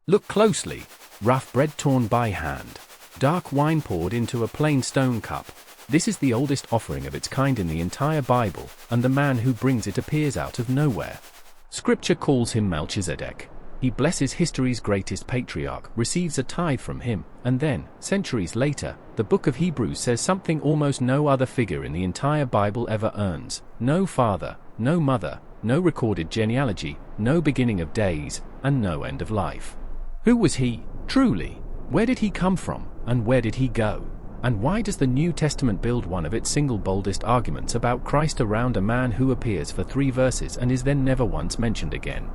Look closely. Rough bread torn by hand. Dark wine poured into a plain stone cup. This is the oldest offering of its kind in the entire Bible, and the man who brings it appears out of nowhere. Scripture calls him Melchizedek. He blesses history's greatest patriarch, receives a tithe from him, and then, centuries later, the book of Hebrews says something almost no other figure in the entire Bible ever earns: no father, no mother, no recorded genealogy, no beginning of days, and no end of life. Who was he, truly? Where did he come from, and where did he go? And why does the New Testament build one of its single boldest arguments about Christ around a man who appears for 3 verses and is then never once mentioned again?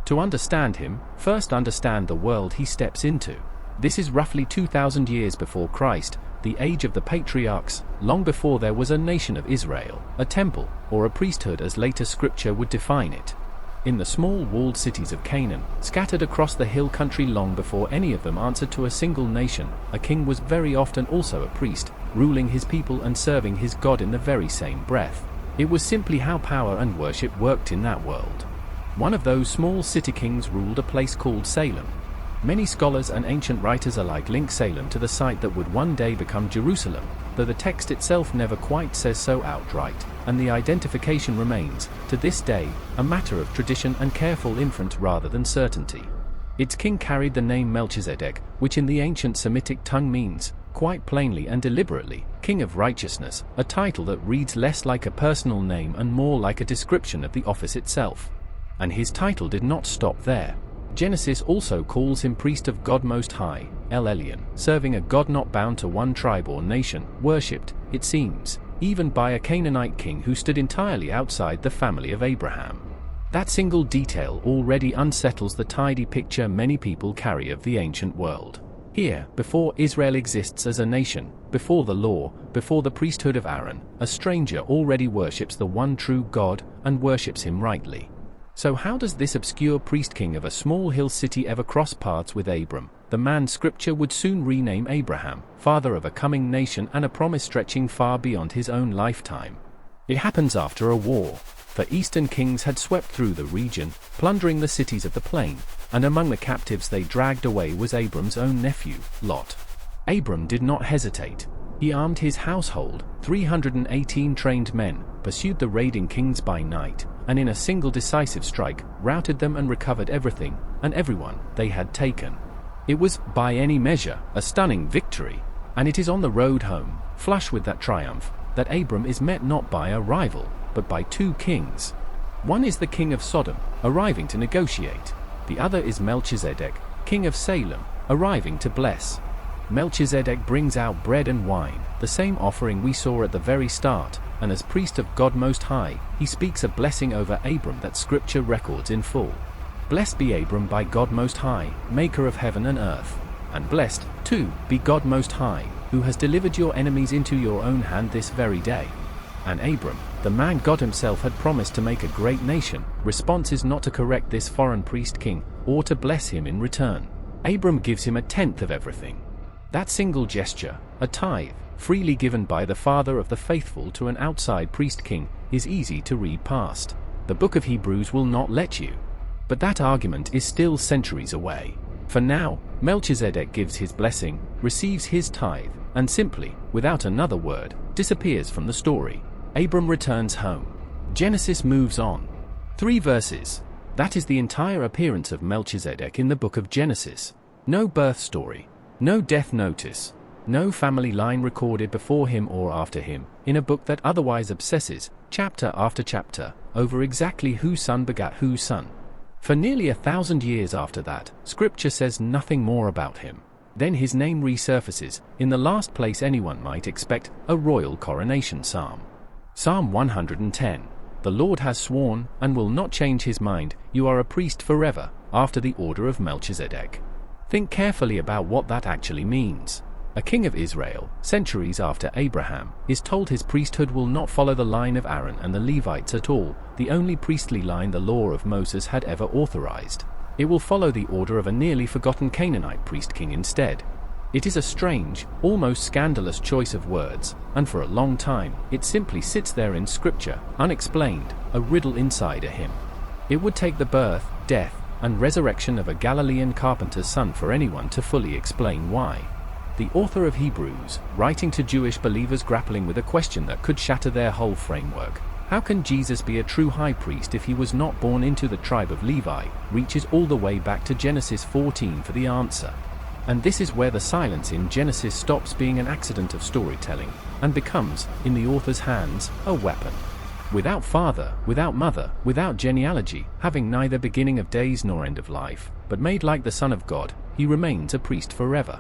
To understand him, first understand the world he steps into. This is roughly 2,000 years before Christ, the age of the patriarchs, long before there was a nation of Israel, a temple, or a priesthood as later scripture would define it. In the small walled cities of Canaan, scattered across the hill country long before any of them answered to a single nation, a king was very often also a priest, ruling his people and serving his God in the very same breath. It was simply how power and worship worked in that world. One of those small city kings ruled a place called Salem. Many scholars and ancient writers alike link Salem to the site that would one day become Jerusalem, though the text itself never quite says so outright, and the identification remains, to this day, a matter of tradition and careful inference rather than certainty. Its king carried the name Melchizedek, which in the ancient Semitic tongue means, quite plainly and deliberately, King of Righteousness, a title that reads less like a personal name and more like a description of the office itself. And his title did not stop there. Genesis also calls him priest of God Most High, El Elyon, serving a God not bound to one tribe or nation, worshipped, it seems, even by a Canaanite king who stood entirely outside the family of Abraham. That single detail already unsettles the tidy picture many people carry of the ancient world. Here, before Israel exists as a nation, before the law, before the priesthood of Aaron, a stranger already worships the one true God, and worships him rightly. So how does this obscure priest-king of a small hill city ever cross paths with Abram, the man Scripture would soon rename Abraham, father of a coming nation and a promise stretching far beyond his own lifetime? It happens after a war, for eastern kings had swept through the region, plundering the cities of the plain, and among the captives they dragged away was Abram's own nephew, Lot. Abram did not hesitate. He armed his household, 318 trained men, pursued the raiding kings by night, and in a single decisive strike, routed them and recovered everything, and everyone, they had taken. It was, by any measure, a stunning victory, and it is on the road home, flush with that triumph, that Abram is met not by a rival, but by 2 kings. One is the king of Sodom, arriving to negotiate. The other is Melchizedek, king of Salem, arriving to bless. Melchizedek brings out bread and wine, the same offering we saw at the very start, and as priest of God Most High, he speaks a blessing over Abram that Scripture records in full. Blessed be Abram by God Most High, maker of heaven and earth. And blessed, too, be God Most High, who has delivered your enemies into your own hand this very day. And Abram, the man God himself had promised to make a great nation, response is not to correct this foreign priest king, or to bless him in return. Abram gives him 1/10 of everything. That single gesture, a tithe, freely given by the father of the faithful to an outside priest king, is easy to read past. The book of Hebrews will not let you. But that argument is still centuries away. For now, Melchizedek gives his blessing, receives his tithe, and simply, without another word, disappears from the story. Abram returns home. Genesis moves on. 3 verses. That is the entire appearance of Melchizedek in the book of Genesis. No birth story. No death notice. No family line recorded before him or after him, in a book that otherwise obsesses, chapter after chapter, over exactly whose son begat whose son. For nearly 1,000 years after that, Scripture says nothing more about him. Then his name resurfaces, in the last place anyone might expect, a royal coronation psalm. Psalm 110. The Lord has sworn, and will not change his mind, you are a priest forever, after the order of Melchizedek. Think carefully about what that actually means. A king of Israel, centuries after Abraham, is told his priesthood will not follow the line of Aaron and the Levites at all, the only priestly line the law of Moses had ever authorized. It will follow the order of a nearly forgotten Canaanite priest king instead. It is a strange, almost scandalous choice of words, and for a long time, it simply sits there in Scripture, unexplained, a riddle inside a hymn. It would take the birth, death, and resurrection of a Galilean carpenter's son for anyone to fully explain why. The author of Hebrews, writing to Jewish believers grappling with a question that could shatter their whole framework, how can Jesus be a true high priest if he was not born into the tribe of Levi, reaches all the way back to Genesis 14 for the answer. And this is where the silence in Genesis stops being an accident of storytelling, and becomes, in the author's hands, a weapon. Without father, without mother, without genealogy, having neither beginning of days nor end of life, but made like the Son of God, he remains a priest forever.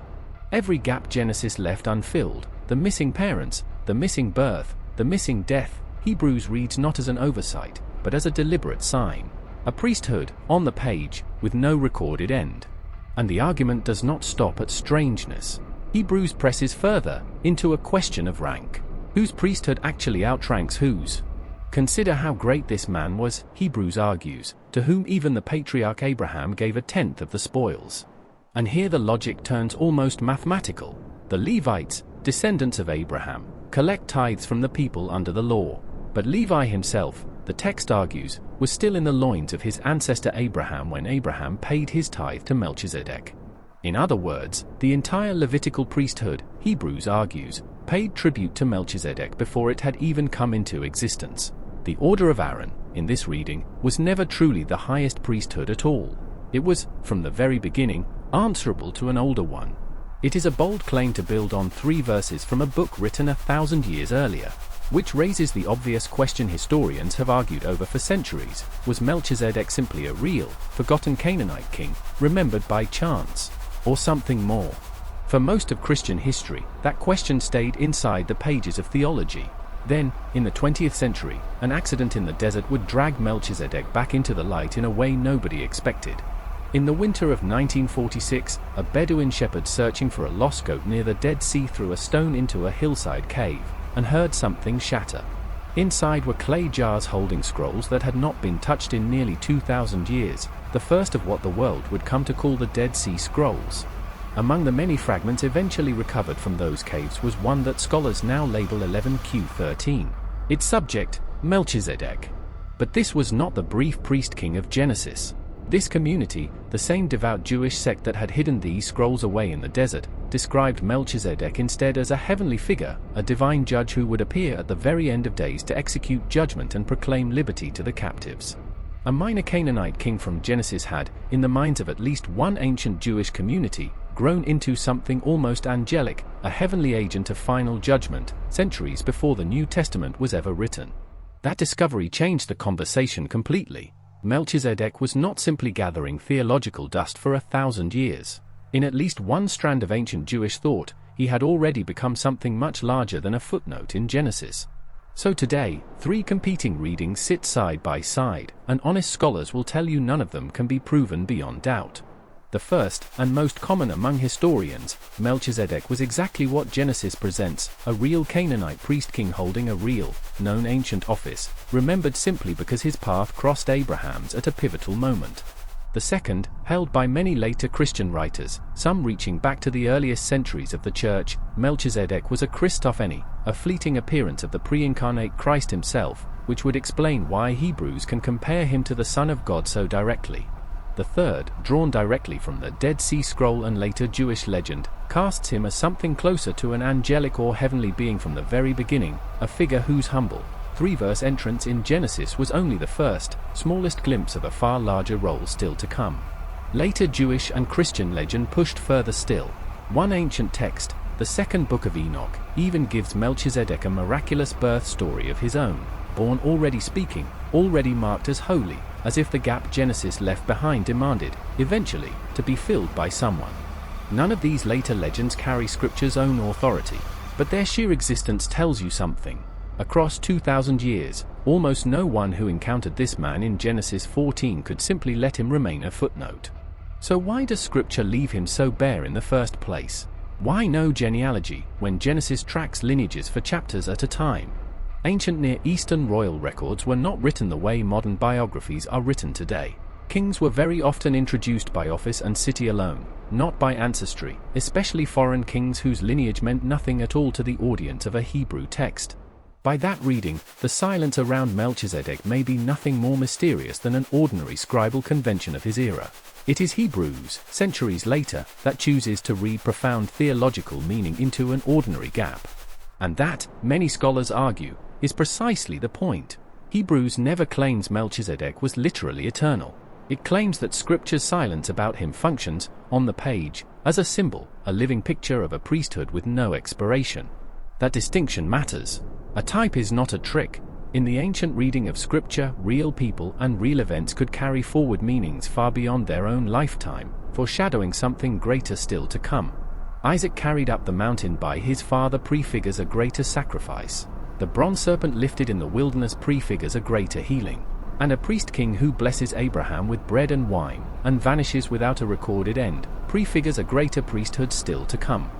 Every gap Genesis left unfilled, the missing parents, the missing birth, the missing death, Hebrews reads not as an oversight, but as a deliberate sign. A priesthood, on the page, with no recorded end. And the argument does not stop at strangeness. Hebrews presses further, into a question of rank. Whose priesthood actually outranks whose? Consider how great this man was, Hebrews argues, to whom even the patriarch Abraham gave a tenth of the spoils. And here the logic turns almost mathematical. The Levites, descendants of Abraham, collect tithes from the people under the law. But Levi himself, the text argues, was still in the loins of his ancestor Abraham when Abraham paid his tithe to Melchizedek. In other words, the entire Levitical priesthood, Hebrews argues, paid tribute to Melchizedek before it had even come into existence. The order of Aaron, in this reading, was never truly the highest priesthood at all. It was, from the very beginning, answerable to an older one. It is a bold claim to build on 3 verses from a book written 1,000 years earlier, which raises the obvious question historians have argued over for centuries: was Melchizedek simply a real, forgotten Canaanite king, remembered by chance, or something more? For most of Christian history, that question stayed inside the pages of theology. Then, in the 20th century, an accident in the desert would drag Melchizedek back into the light in a way nobody expected. In the winter of 1946, a Bedouin shepherd searching for a lost goat near the Dead Sea threw a stone into a hillside cave, and heard something shatter. Inside were clay jars holding scrolls that had not been touched in nearly 2,000 years, the first of what the world would come to call the Dead Sea Scrolls. Among the many fragments eventually recovered from those caves was one that scholars now label 11Q13. Its subject, Melchizedek. But this was not the brief priest king of Genesis. This community, the same devout Jewish sect that had hidden these scrolls away in the desert, described Melchizedek instead as a heavenly figure, a divine judge who would appear at the very end of days to execute judgment and proclaim liberty to the captives. A minor Canaanite king from Genesis had, in the minds of at least one ancient Jewish community, grown into something almost angelic, a heavenly agent of final judgment, centuries before the New Testament was ever written. That discovery changed the conversation completely. Melchizedek was not simply gathering theological dust for 1,000 years. In at least one strand of ancient Jewish thought, he had already become something much larger than a footnote in Genesis. So today, 3 competing readings sit side by side, and honest scholars will tell you none of them can be proven beyond doubt. The first, and most common among historians, Melchizedek was exactly what Genesis presents, a real Canaanite priest-king holding a real, known ancient office, remembered simply because his path crossed Abraham's at a pivotal moment. The second, held by many later Christian writers, some reaching back to the earliest centuries of the Church, Melchizedek was a Christophany, a fleeting appearance of the pre-incarnate Christ himself, which would explain why Hebrews can compare him to the Son of God so directly. The third, drawn directly from the Dead Sea Scroll and later Jewish legend, casts him as something closer to an angelic or heavenly being from the very beginning, a figure whose humble, 3-verse entrance in Genesis was only the first, smallest glimpse of a far larger role still to come. Later Jewish and Christian legend pushed further still. One ancient text, the second book of Enoch, even gives Melchizedek a miraculous birth story of his own, born already speaking, already marked as holy, as if the gap Genesis left behind demanded, eventually, to be filled by someone. None of these later legends carry Scripture's own authority, but their sheer existence tells you something. Across 2,000 years, almost no one who encountered this man in Genesis 14 could simply let him remain a footnote. So why does Scripture leave him so bare in the first place? Why no genealogy, when Genesis tracks lineages for chapters at a time? Ancient Near Eastern royal records were not written the way modern biographies are written today. Kings were very often introduced by office and city alone, not by ancestry, especially foreign kings whose lineage meant nothing at all to the audience of a Hebrew text. By that reading, the silence around Melchizedek may be nothing more mysterious than an ordinary scribal convention of his era. It is Hebrews, centuries later, that chooses to read profound theological meaning into an ordinary gap. And that, many scholars argue, is precisely the point. Hebrews never claims Melchizedek was literally eternal. It claims that Scripture's silence about him functions, on the page, as a symbol, a living picture of a priesthood with no expiration. That distinction matters. A type is not a trick. In the ancient reading of Scripture, real people and real events could carry forward meanings far beyond their own lifetime, foreshadowing something greater still to come. Isaac carried up the mountain by his father prefigures a greater sacrifice. The bronze serpent lifted in the wilderness prefigures a greater healing. And a priest-king who blesses Abraham with bread and wine, and vanishes without a recorded end, prefigures a greater priesthood still to come.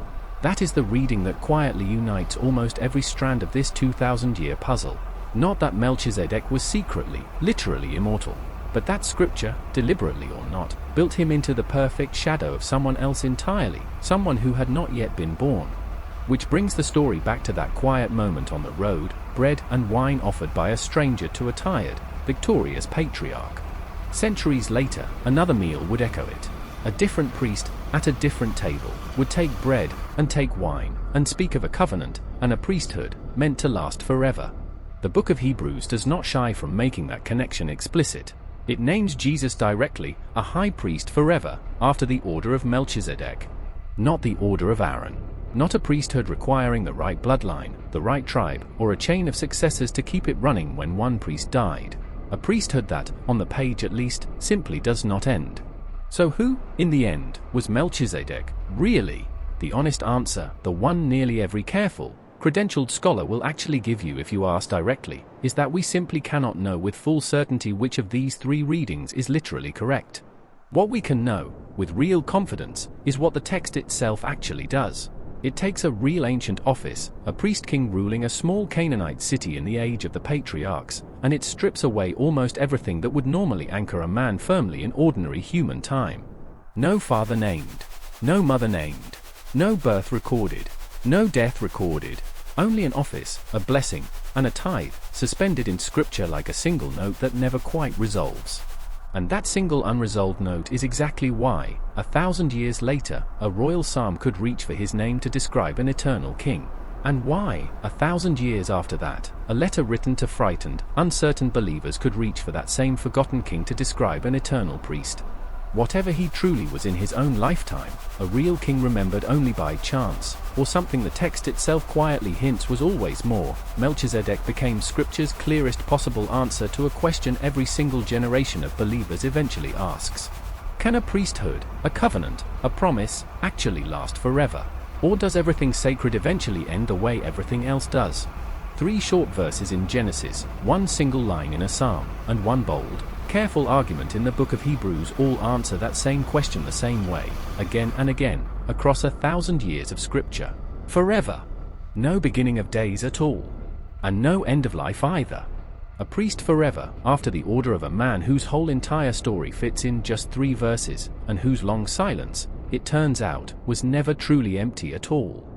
That is the reading that quietly unites almost every strand of this 2,000-year puzzle. Not that Melchizedek was secretly, literally immortal, but that Scripture, deliberately or not, built him into the perfect shadow of someone else entirely, someone who had not yet been born. Which brings the story back to that quiet moment on the road, bread and wine offered by a stranger to a tired, victorious patriarch. Centuries later, another meal would echo it. A different priest, at a different table, would take bread and take wine, and speak of a covenant, and a priesthood, meant to last forever. The book of Hebrews does not shy from making that connection explicit. It names Jesus directly, a high priest forever, after the order of Melchizedek. Not the order of Aaron. Not a priesthood requiring the right bloodline, the right tribe, or a chain of successors to keep it running when one priest died. A priesthood that, on the page at least, simply does not end. So who, in the end, was Melchizedek, really? The honest answer, the one nearly every careful, credentialed scholar will actually give you if you ask directly, is that we simply cannot know with full certainty which of these three readings is literally correct. What we can know, with real confidence, is what the text itself actually does. It takes a real ancient office, a priest-king ruling a small Canaanite city in the age of the patriarchs, and it strips away almost everything that would normally anchor a man firmly in ordinary human time. No father named, no mother named, no birth recorded, no death recorded, only an office, a blessing, and a tithe, suspended in Scripture like a single note that never quite resolves. And that single unresolved note is exactly why, 1,000 years later, a royal psalm could reach for his name to describe an eternal king. And why, 1,000 years after that, a letter written to frightened, uncertain believers could reach for that same forgotten king to describe an eternal priest. Whatever he truly was in his own lifetime, a real king remembered only by chance, or something the text itself quietly hints was always more, Melchizedek became Scripture's clearest possible answer to a question every single generation of believers eventually asks. Can a priesthood, a covenant, a promise, actually last forever? Or does everything sacred eventually end the way everything else does? 3 short verses in Genesis, 1 single line in a psalm, and 1 bold, careful argument in the book of Hebrews all answer that same question the same way, again and again, across 1,000 years of Scripture. Forever. No beginning of days at all. And no end of life either. A priest forever, after the order of a man whose whole entire story fits in just 3 verses, and whose long silence, it turns out, was never truly empty at all.